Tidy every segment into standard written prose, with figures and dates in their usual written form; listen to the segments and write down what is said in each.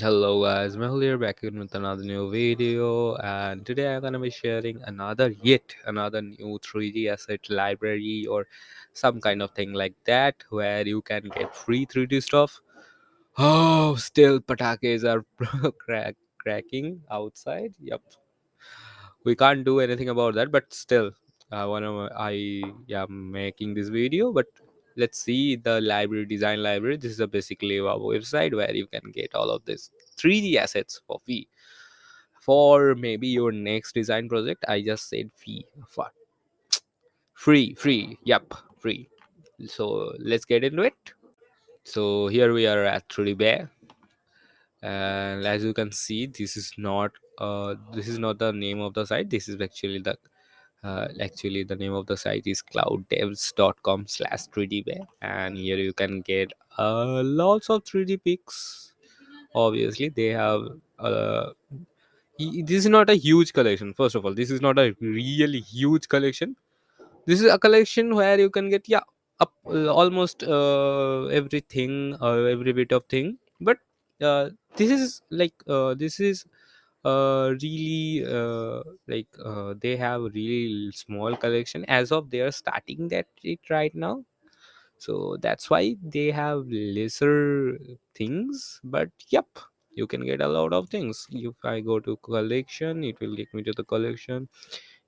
Hello guys, Mehul here back in with another new video, and today I'm gonna be sharing another new 3D asset library or some kind of thing like that where you can get free 3D stuff. Oh, still patakes are cracking outside. Yep, we can't do anything about that, but still, I am making this video, but let's see the library design library. This is a basically a website where you can get all of this 3D assets for free for maybe your next design project. I just said fee for free. Yep, free. So let's get into it. So here we are at 3D Bear, and as you can see, this is not the name of the site. This is actually the name of the site is clouddevs.com/3dware, and here you can get lots of 3D pics. Obviously they have uh, this is not a huge collection. First of all, this is not a really huge collection. This is a collection where you can get, yeah, up almost everything or every bit of thing. But this is really they have really small collection as of they are starting that it right now. So that's why they have lesser things, but yep, you can get a lot of things. If I go to collection, it will take me to the collection.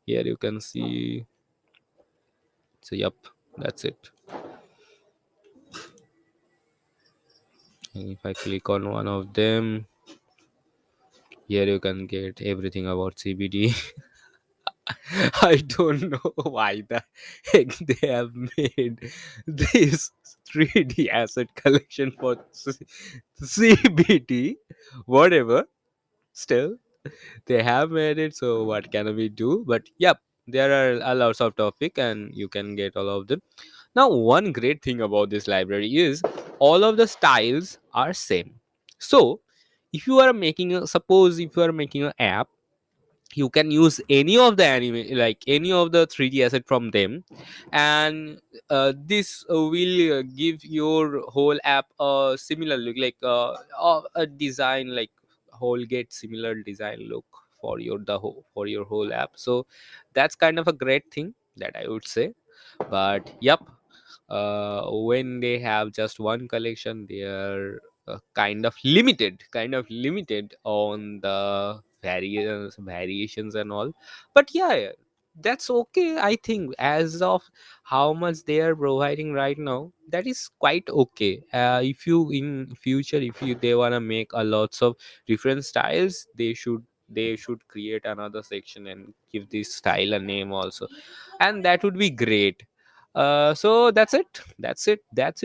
Here you can see. So yep, that's it. And if I click on one of them, here you can get everything about CBD. I don't know why the heck they have made this 3D asset collection for CBT. Whatever, still they have made it. So what can we do? But yep, there are a lots of topic, and you can get all of them. Now, one great thing about this library is all of the styles are same. So if you are making suppose if you are making an app, you can use any of the anime, like any of the 3D asset from them, and this will give your whole app a similar look, like a design, like whole get similar design look for for your whole app. So that's kind of a great thing that I would say. But yep, when they have just one collection, they are kind of limited on the variations and all. But yeah, that's okay. I think as of how much they are providing right now, that is quite okay. If you in future, if you they want to make a lots of different styles, they should create another section and give this style a name also, and that would be great. So that's it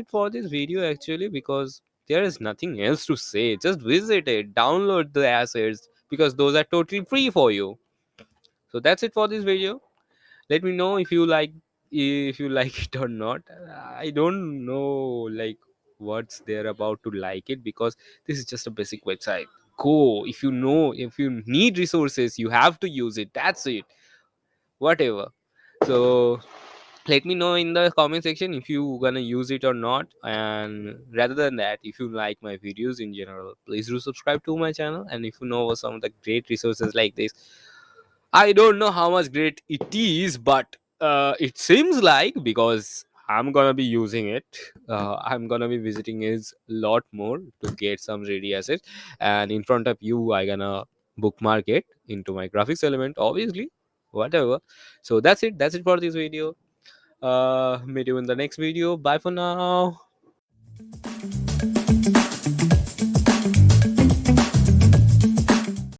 for this video actually, because there is nothing else to say. Just visit it, download the assets, because those are totally free for you. So that's it for this video. Let me know if you like it or not. I don't know like what's there about to like it, because this is just a basic website. Go, if you need resources, you have to use it. That's it. Whatever. So let me know in the comment section if you gonna use it or not. And rather than that, if you like my videos in general, please do subscribe to my channel. And if you know some of the great resources like this, I don't know how much great it is, but it seems like, because I'm gonna be using it, I'm gonna be visiting it a lot more to get some ready assets. And in front of you, I gonna bookmark it into my graphics element, obviously. Whatever. So that's it for this video. Meet you in the next video. Bye for now.